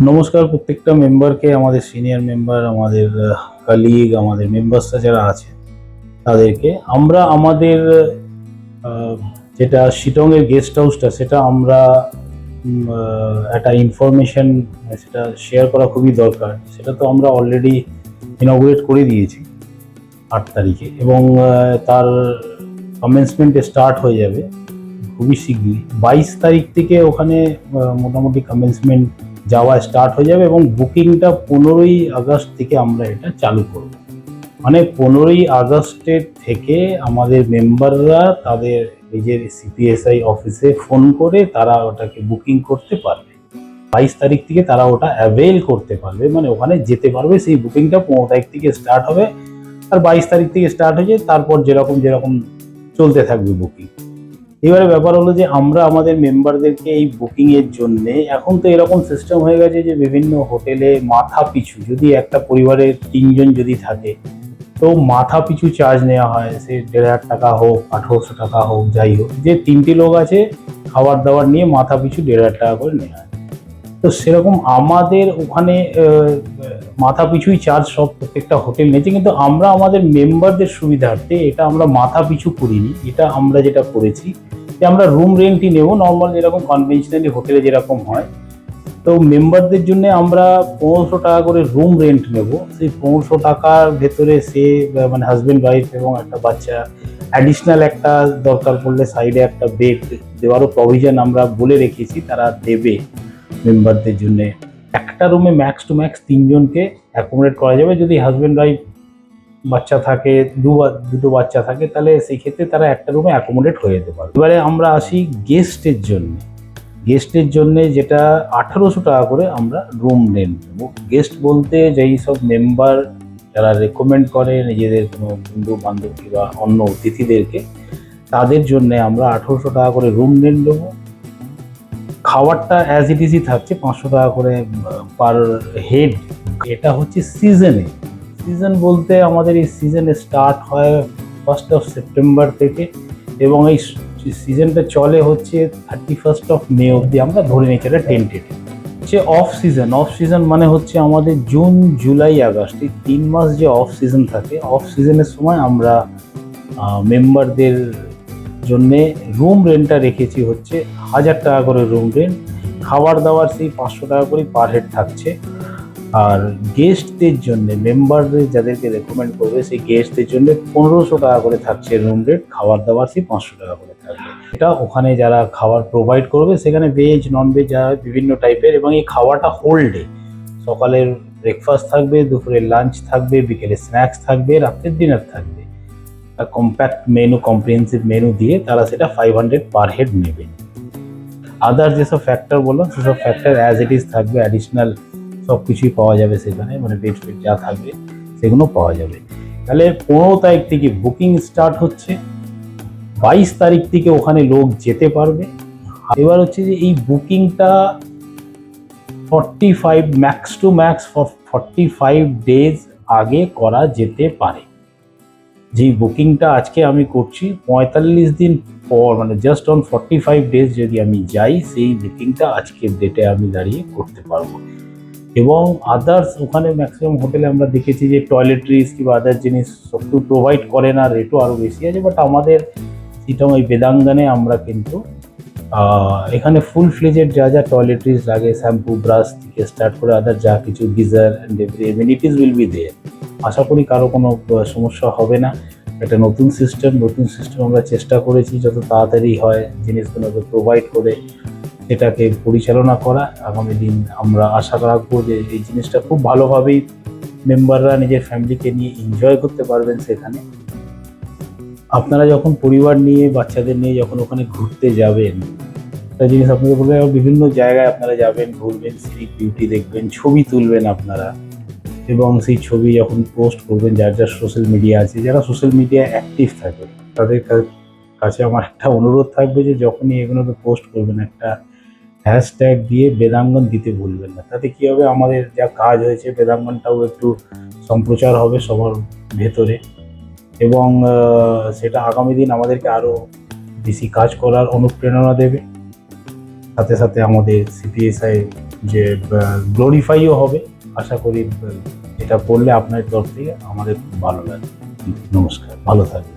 নমস্কার প্রত্যেকটা মেম্বারকে, আমাদের সিনিয়র মেম্বার, আমাদের কলিগ, আমাদের মেম্বার্সরা যারা আছে তাদেরকে আমরা আমাদের আহ, যেটা শিটংয়ের গেস্ট হাউসটা সেটা আমরা একটা ইনফরমেশন সেটা শেয়ার করা খুবই দরকার। সেটা তো আমরা অলরেডি ইনঅগুরেট করে দিয়েছি 8 তারিখে, এবং তার কমেন্সমেন্ট স্টার্ট হয়ে যাবে খুবই শীঘ্রই। 22 তারিখ থেকে ওখানে মোটামুটি কমেন্সমেন্ট যাওয়া স্টার্ট হয়ে যাবে, এবং বুকিংটা 15ই আগস্ট থেকে আমরা এটা চালু করব। মানে 15ই আগস্টের থেকে আমাদের মেম্বাররা তাদের নিজের সিপিএসআই অফিসে ফোন করে তারা ওটাকে বুকিং করতে পারবে। 22 তারিখ থেকে তারা ওটা অ্যাভেল করতে পারবে, মানে ওখানে যেতে পারবে। সেই বুকিংটা 15 তারিখ থেকে স্টার্ট হবে, আর 22 তারিখ থেকে স্টার্ট হয়ে যায়, তারপর যেরকম যেরকম চলতে থাকবে বুকিং। এবারে ব্যাপার হলো যে আমরা আমাদের মেম্বারদেরকে এই বুকিং এর জন্য, এখন তো এরকম সিস্টেম হয়ে গেছে যে বিভিন্ন হোটেলে মাথা পিছু যদি একটা পরিবারের 3 জন যদি থাকে, তো মাথা পিছু চার্জ নেওয়া হয়। সে 1,500 টাকা হোক, 1800 টাকা হোক, যাই হোক, যে 3টে লোক আছে খাবার দাবার নিয়ে মাথা পিছু 1,500 টাকা করে নেওয়া হয়। তো সেরকম আমাদের ওখানে মাথা পিছুই চার্জ সব প্রত্যেকটা হোটেল নিয়েছে, কিন্তু আমরা আমাদের মেম্বারদের সুবিধার্থে এটা আমরা মাথা পিছু করিনি। এটা আমরা যেটা করেছি যে আমরা রুম রেন্টই নেব, নর্মাল যেরকম কনভেনশনালি হোটেলে যেরকম হয়। তো মেম্বারদের জন্য আমরা 1500 টাকা করে রুম রেন্ট নেব। সেই 1500 টাকার ভেতরে সে মানে হাজব্যান্ড ওয়াইফ এবং একটা বাচ্চা, অ্যাডিশনাল একটা দরকার পড়লে সাইডে একটা বেড দেওয়ারও প্রভিশন আমরা বলে রেখেছি, তারা দেবে মেম্বারদের জন্য। একটা রুমে ম্যাক্স টু ম্যাক্স 3 জনকে অ্যাকোমোডেট করা যাবে। যদি হাজব্যান্ড ওয়াইফ বাচ্চা থাকে, দুটো বাচ্চা থাকে, তাহলে সেই ক্ষেত্রে তারা একটা রুমে অ্যাকোমোডেট হয়ে যেতে পারবে। এবারে আমরা আসি গেস্টের জন্য। গেস্টের জন্য যেটা 1800 টাকা করে আমরা রুম রেন্ট নেব। গেস্ট বলতে যেই সব মেম্বার যারা রেকমেন্ড করে নিজেদের কোনো বন্ধু বান্ধব বা অন্য অতিথিদেরকে, তাদের জন্য আমরা 1800 টাকা করে রুম রেন্ট দেবো। খাবারটা অ্যাজ ইট ইজই থাকছে 500 টাকা করে পার হেড। এটা হচ্ছে সিজনে। সিজন বলতে আমাদের এই সিজনে স্টার্ট হয় 1 সেপ্টেম্বর থেকে, এবং এই সিজনটা চলে হচ্ছে 31 মে অবধি। আমরা ধরে নিচ্ছি এটা টেন্টেটিভ। হচ্ছে অফ সিজন। অফ সিজন মানে হচ্ছে আমাদের জুন, জুলাই, আগস্ট, এই 3 মাস যে অফ সিজন থাকে, অফ সিজনের সময় আমরা মেম্বারদের জন্যে রুম রেন্টটা রেখেছি হচ্ছে 1000 টাকা করে রুম রেন্ট। খাবার দাবার সেই 500 টাকা করে পার হেড থাকছে। আর গেস্টদের জন্য, মেম্বারদের যাদেরকে রেকমেন্ড করবে সেই গেস্টদের জন্য 1500 টাকা করে থাকছে রুম রেট। খাবার দাবার সেই 500 টাকা করে থাকবে। এটা ওখানে যারা খাবার প্রোভাইড করবে, সেখানে ভেজ নন ভেজ যা বিভিন্ন টাইপের, এবং এই খাওয়াটা হোল ডে। সকালের ব্রেকফাস্ট থাকবে, দুপুরের লাঞ্চ থাকবে, বিকেলে স্ন্যাক্স থাকবে, রাত্রের ডিনার থাকবে। কম্প্যাক্ট মেনু, কম্প্রিহেন্সিভ মেনু দিয়ে তারা সেটা 500 পার হেড নেবে। আদার যেসব ফ্যাক্টর বললাম সেসব ফ্যাক্টর অ্যাজ ইট ইজ থাকবে। অ্যাডিশনাল সব কিছুই পাওয়া যাবে সেখানে, মানে বেড ফেড যা থাকবে সেগুলো পাওয়া যাবে। তাহলে 15 তারিখ থেকে বুকিং স্টার্ট হচ্ছে, 22 তারিখ থেকে ওখানে লোক যেতে পারবে। এবার হচ্ছে যে এই বুকিংটা 45 ম্যাক্স টু ম্যাক্স 45 ডেজ আগে করা যেতে পারে। যেই বুকিংটা আজকে আমি করছি 45 দিন পর, মানে জাস্ট অন 45 ডেজ যদি আমি যাই, সেই বুকিংটা আজকের ডেটে আমি দাঁড়িয়ে করতে পারবো। এবং আদার্স ওখানে ম্যাক্সিমাম হোটেলে আমরা দেখেছি যে টয়লেট্রিজ কিংবা আদার জিনিস সব কিছু প্রোভাইড করে না, রেটও আরও বেশি আছে। বাট আমাদের সিটং ওই বেদাঙ্গানে আমরা কিন্তু এখানে ফুল ফ্লেজেড যা যা টয়লেট্রিজ লাগে, শ্যাম্পু, ব্রাশ থেকে স্টার্ট করে আদার যা কিছু geyser and every amenities will be there. আশা করি কারো কোনো সমস্যা হবে না। একটা নতুন সিস্টেম আমরা চেষ্টা করেছি যত তাড়াতাড়ি হয় জিনিসগুলোকে প্রোভাইড করে এটাকে পরিচালনা করা। আগামী দিন আমরা আশা রাখবো যে এই জিনিসটা খুব ভালোভাবেই মেম্বাররা নিজের ফ্যামিলিকে নিয়ে এনজয় করতে পারবেন সেখানে। আপনারা যখন পরিবার নিয়ে, বাচ্চাদের নিয়ে যখন ওখানে ঘুরতে যাবেন, একটা জিনিস আপনাদের বলবো, বিভিন্ন জায়গায় আপনারা যাবেন, ঘুরবেন, সিনিক বিউটি দেখবেন, ছবি তুলবেন আপনারা, এবং সেই ছবি যখন পোস্ট করবেন, যার যার সোশ্যাল মিডিয়া আছে, যারা সোশ্যাল মিডিয়ায় অ্যাক্টিভ থাকে, তাদের কাছে আমার একটা অনুরোধ থাকবে যে যখনই এগুলোকে পোস্ট করবেন, একটা হ্যাশট্যাগ দিয়ে বেদাঙ্গন দিতে ভুলবেন না। তাতে কী হবে, আমাদের যা কাজ হয়েছে বেদাঙ্গনটাও একটু সম্প্রচার হবে সবার ভেতরে, এবং সেটা আগামী দিন আমাদেরকে আরও বেশি কাজ করার অনুপ্রেরণা দেবে। সাথে সাথে আমাদের সিপিএসআই যে গ্লোরিফাইও হবে। আশা করি এটা পড়লে আপনার তরফ থেকে আমাদের খুব ভালো লাগে। নমস্কার, ভালো থাকবেন।